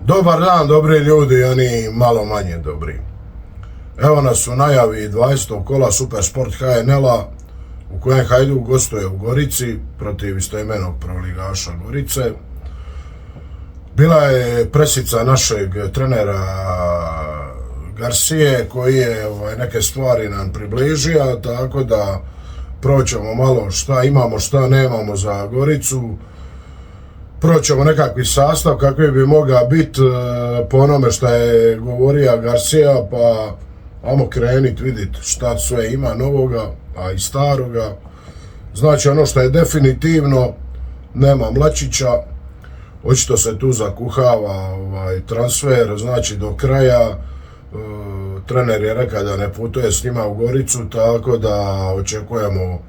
Dobar dan, dobri ljudi i oni malo manje dobri. Evo nas u najavi 20. kola Supersport HNL-a u kojem Hajduk gostuje u Gorici protiv istoimenog prvoligaša Gorice. Bila je presica našeg trenera Garcije koji je neke stvari nam približio, tako da proćemo malo šta imamo, šta nemamo za Goricu. Proćemo nekakvi sastav kakvi bi mogao biti po onome što je govorio Garcia, pa ajmo krenit vidit šta sve ima novoga, a i staroga. Znači ono što je definitivno, nema Mlačića, očito se tu zakuhava transfer, znači do kraja. Trener je rekao da ne putuje s njima u Goricu, tako da očekujemo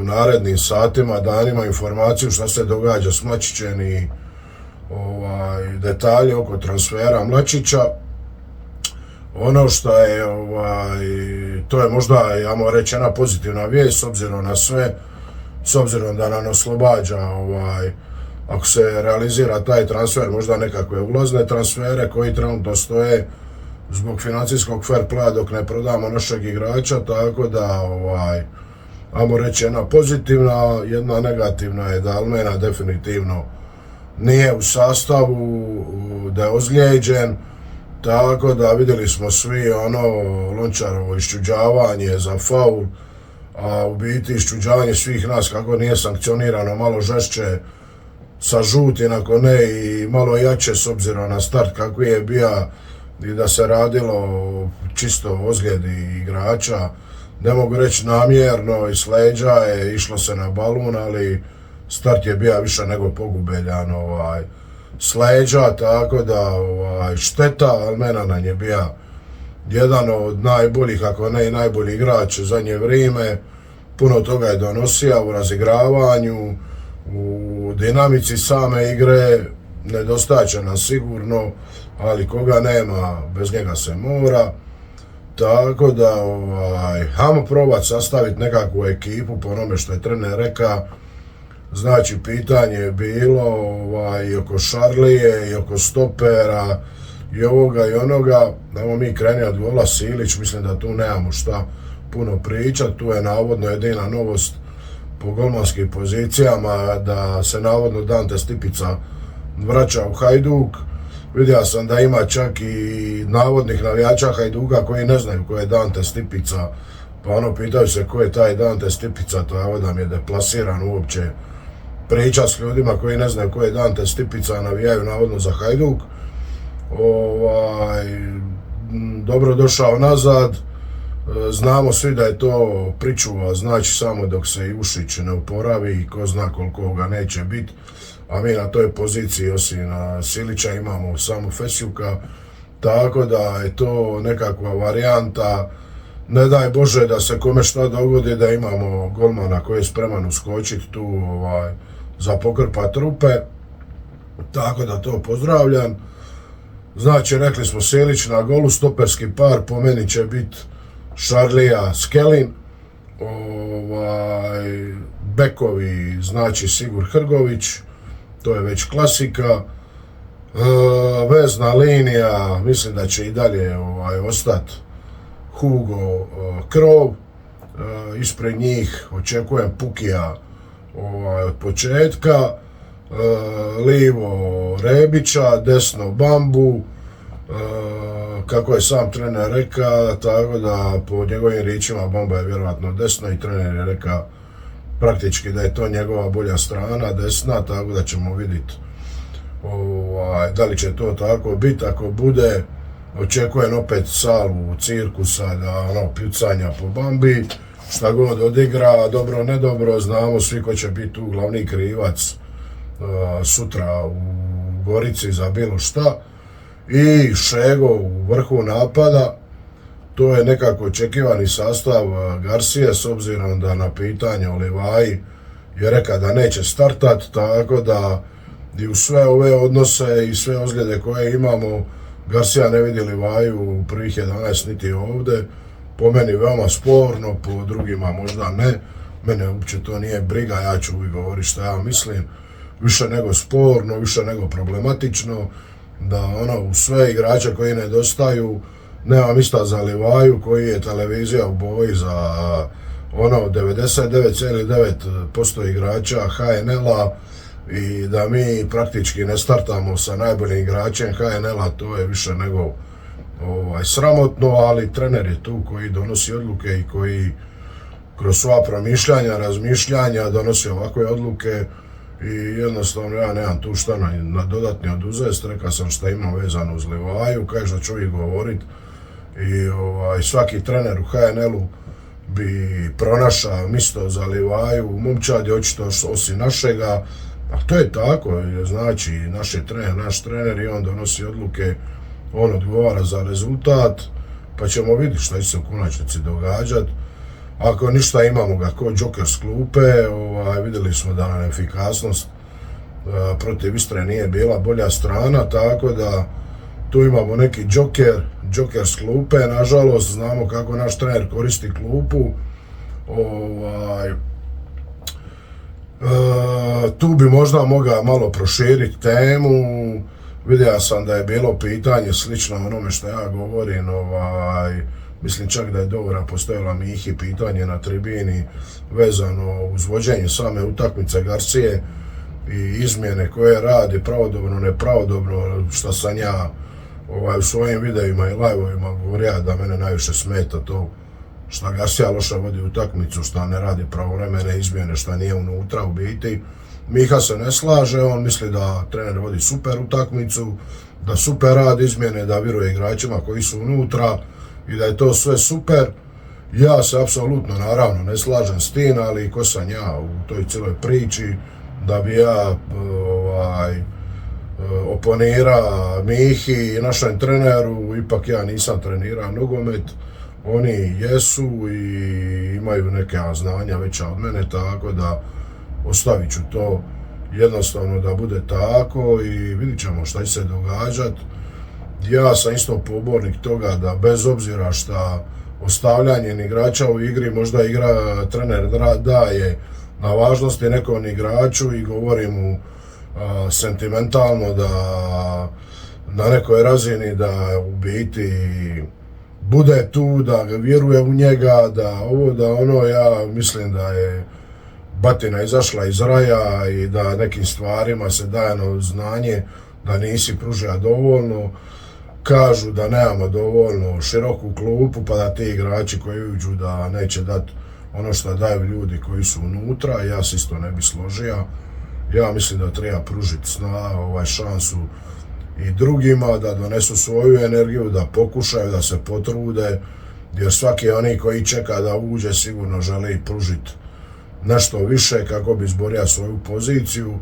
u narednim satima, danima informaciju šta se događa s Mlačićem i detalje oko transfera Mlačića. Ono što je, to je možda, ajmo reći, jedna pozitivna vijest s obzirom na sve, s obzirom da nam oslobađa, ako se realizira taj transfer, možda nekakve ulazne transfere koji trenutno stoje zbog financijskog fair playa dok ne prodamo našeg igrača, tako da, ajmo reći, jedna pozitivna, jedna negativna je da Almena definitivno nije u sastavu, da je ozlijeđen, tako da vidjeli smo svi Lončarovo iščuđavanje za faul, a u biti iščuđavanje svih nas kako nije sankcionirano malo žešće sa žutim, ako ne i malo jače s obzirom na start kakvi je bio i da se radilo čisto o ozljedi igrača. Ne mogu reći namjerno, i s leđa je išlo se na balun, ali start je bio više nego pogubeljan s leđa, tako da šteta. Almena nam je bio jedan od najboljih, ako ne i najbolji igrač u zadnje vrijeme. Puno toga je donosio u razigravanju, u dinamici same igre, nedostaće nam sigurno, ali koga nema, bez njega se mora. Tako da, hajmo probati sastaviti nekakvu ekipu po onome što je trener rekao. Znači, pitanje je bilo i oko Šarlije, i oko stopera, i ovoga i onoga. Evo mi krenuli od gola Silić, mislim da tu nemamo šta puno pričati. Tu je navodno jedina novost po golmanskim pozicijama da se navodno Dante Stipica vraća u Hajduk. Vidio sam da ima čak i navodnih navijača Hajduka koji ne znaju ko je Dante Stipica, pa pitaju se ko je taj Dante Stipica, to je da mi je deplasiran uopće priča s ljudima koji ne znaju ko je Dante Stipica, navijaju navodno za Hajduk. Dobro došao nazad, znamo svi da je to pričuva, znači samo dok se Ivušić ne oporavi i ko zna koliko ga neće biti. A mi na toj poziciji osim Silića imamo samo Fesjuka, tako da je to nekakva varijanta. Ne daj Bože da se kome šta dogodi, da imamo golmana koji je spreman uskočiti tu za pokrpat rupe, tako da to pozdravljam. Znači, rekli smo Silić na golu, stoperski par po meni će biti Šarlija Skelin, bekovi znači Sigur Hrgović, to je već klasika. Vezna linija, mislim da će i dalje ostati Hugo Krov. Ispred njih očekujem Pukija od početka. Livo Rebića, desno Bambu, kako je sam trener rekao, tako da po njegovim riječima Bamba je vjerojatno desno i trener je rekao praktički da je to njegova bolja strana, desna, tako da ćemo vidjeti da li će to tako biti. Ako bude, očekujem opet salu cirkusa, da pljucanja po Bambi, šta god odigra, dobro, nedobro, znamo svi ko će biti tu glavni krivac sutra u Gorici za bilo šta. I Šego u vrhu napada, to je nekako očekivani sastav Garcije s obzirom da na pitanje Olivaji je rekao da neće startat, tako da i u sve ove odnose i sve ozljede koje imamo, Garcija ne vidi Livaju u prvih 11 niti ovdje. Po meni veoma sporno, po drugima možda ne. Mene uopće to nije briga, ja ću uvijek govoriti što ja mislim. Više nego sporno, više nego problematično. da ono, u sve igrače koji nedostaju, nema mista za Livaju koji je televizija u boji za ono 99,9% igrača HNL-a i da mi praktički ne startamo sa najboljim igračem HNL-a, to je više nego sramotno, ali trener je tu koji donosi odluke i koji kroz sva promišljanja, razmišljanja donosi ovakve odluke i jednostavno ja nemam tu šta na dodatni oduzest, rekao sam šta imam vezano uz Livaju, kaže da ću uvijek govorit i svaki trener u HNL-u bi pronašao misto za Livaju, momčad je očito osim našega, a to je tako, znači naš trener i on donosi odluke, on odgovara za rezultat, pa ćemo vidjeti šta će se u konačnici događati. Ako ništa, imamo ga ko džoker s klupe, vidjeli smo da nam efikasnost protiv Istre nije bila bolja strana, tako da tu imamo neki džoker s klupe, nažalost znamo kako naš trener koristi klupu. Tu bi možda mogao malo proširiti temu, vidio sam da je bilo pitanje slično onome što ja govorim, mislim čak da je Dovra postavila Mihi pitanje na tribini vezano uz vođenje same utakmice Garcije i izmjene koje radi pravodobno, nepravodobno, što sam ja u svojim videima i live-ovima govorio da mene najviše smeta to što Garcija loše vodi utakmicu, što ne radi pravovremene izmjene, što nije unutra u biti. Miha se ne slaže, on misli da trener vodi super utakmicu, da super radi izmjene, da vjeruje igračima koji su unutra i da je to sve super. Ja se apsolutno naravno ne slažem s tim, ali ko sam ja u toj cijeloj priči da bi ja oponira Mihi i našem treneru, ipak ja nisam trenirao nogomet, oni jesu i imaju neka znanja veća od mene, tako da ostavit ću to jednostavno da bude tako i vidit ćemo šta će se događati. Ja sam isto pobornik toga da bez obzira šta ostavljanjem igrača u igri možda trener daje na važnosti nekom igraču i govori mu sentimentalno da na nekoj razini da u biti bude tu, da vjeruje u njega, da ovo, da ono, ja mislim da je batina izašla iz raja i da nekim stvarima se daje na znanje da nisi pružio dovoljno. Kažu da nemamo dovoljno široku klupu, pa da ti igrači koji uđu da neće dati ono što daju ljudi koji su unutra. Ja se isto ne bi složio. Ja mislim da treba pružiti šansu i drugima da donesu svoju energiju, da pokušaju, da se potrude, jer svaki oni koji čeka da uđe sigurno želi pružiti nešto više kako bi izborio svoju poziciju.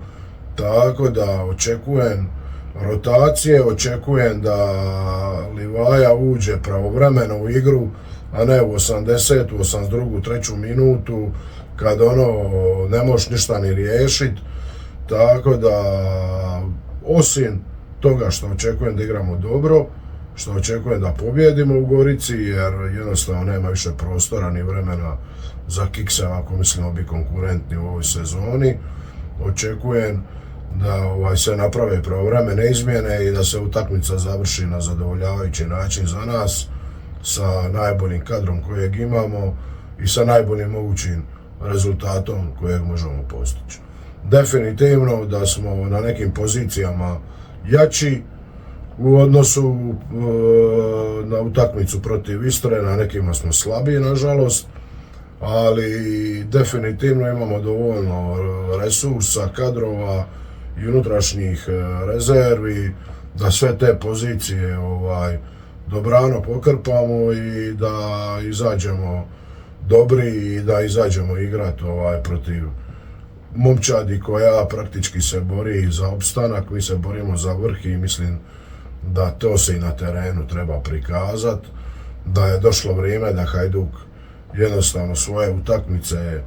Tako da očekujem rotacije, očekujem da Livaja uđe pravovremeno u igru, a ne u 80., 82., 3. minutu kad ne možeš ništa ni riješiti. Tako da, osim toga što očekujem da igramo dobro, što očekujem da pobjedimo u Gorici, jer jednostavno nema više prostora ni vremena za kikse ako mislimo biti konkurentni u ovoj sezoni. Očekujem da se naprave pravovremene izmjene i da se utakmica završi na zadovoljavajući način za nas, sa najboljim kadrom kojeg imamo i sa najboljim mogućim rezultatom kojeg možemo postići. Definitivno da smo na nekim pozicijama jači u odnosu na utakmicu protiv Istre, na nekima smo slabiji nažalost, ali definitivno imamo dovoljno resursa, kadrova i unutrašnjih rezervi da sve te pozicije dobrano pokrpamo i da izađemo dobri i da izađemo igrati protiv momčadi koja praktički se bori za opstanak. Mi se borimo za vrh i mislim da to se i na terenu treba prikazati, da je došlo vrijeme da Hajduk jednostavno svoje utakmice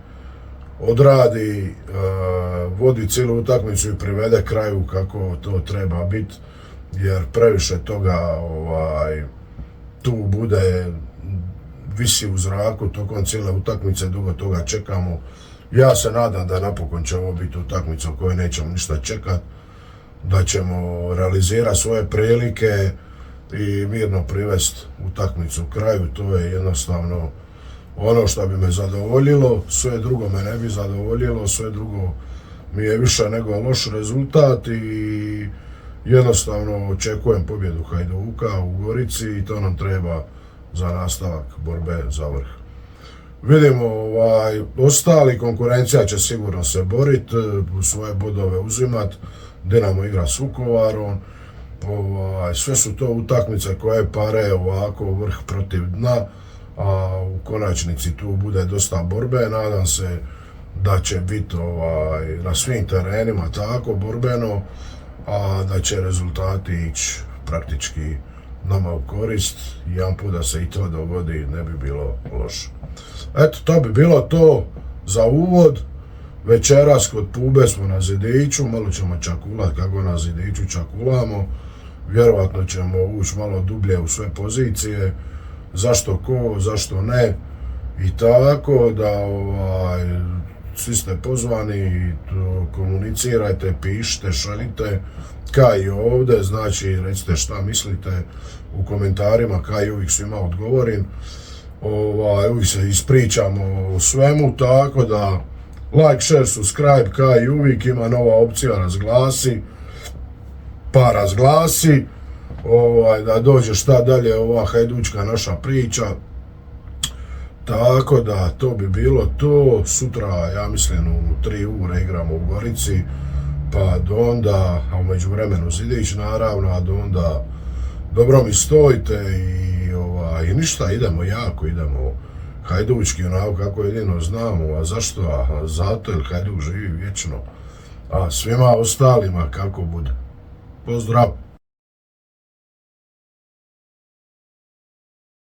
odradi, vodi cijelu utakmicu i privede kraju kako to treba biti, jer previše toga tu bude, visi u zraku tokom cijele utakmice, dugo toga čekamo. Ja se nadam da napokon će ovo biti utakmica u kojoj nećemo ništa čekati, da ćemo realizirati svoje prilike i mirno privesti utakmicu u kraju. To je jednostavno ono što bi me zadovoljilo, sve drugo me ne bi zadovoljilo, sve drugo mi je više nego loš rezultat i jednostavno očekujem pobjedu Hajduka u Gorici i to nam treba za nastavak borbe za vrh. Vidimo, ostali konkurencija će sigurno se boriti, svoje bodove uzimat, Dinamo igra s Vukovarom, sve su to utakmice koje pare ovako vrh protiv dna, a u konačnici tu bude dosta borbe. Nadam se da će biti na svim terenima tako borbeno, a da će rezultati ići praktički nama u korist. Jedan put da se i to dogodi ne bi bilo loše. Eto, to bi bilo to za uvod. Večeras kod Pube smo na zidiću, malo ćemo čakulat kako na zidiću čakulamo. Vjerovatno ćemo ući malo dublje u sve pozicije, zašto ko, zašto ne i tako da svi ste pozvani, komunicirajte, pišite, šaljite, kao i ovdje, znači recite šta mislite u komentarima, kao i uvijek svima odgovorim. Uvijek se ispričamo o svemu, tako da like, share, subscribe, kao i uvijek ima nova opcija razglasi, pa razglasi, da dođe šta dalje ova hajdučka naša priča. Tako da to bi bilo to. Sutra, ja mislim, u 3 ure igramo u Gorici, pa do onda, a u međuvremenu Zidić naravno, a do onda dobro mi stojite i ništa, idemo jako, idemo hajdučki onako kako jedino znamo. A zašto? Zato jer Hajduk živi vječno, a svima ostalima kako bude. Pozdrav!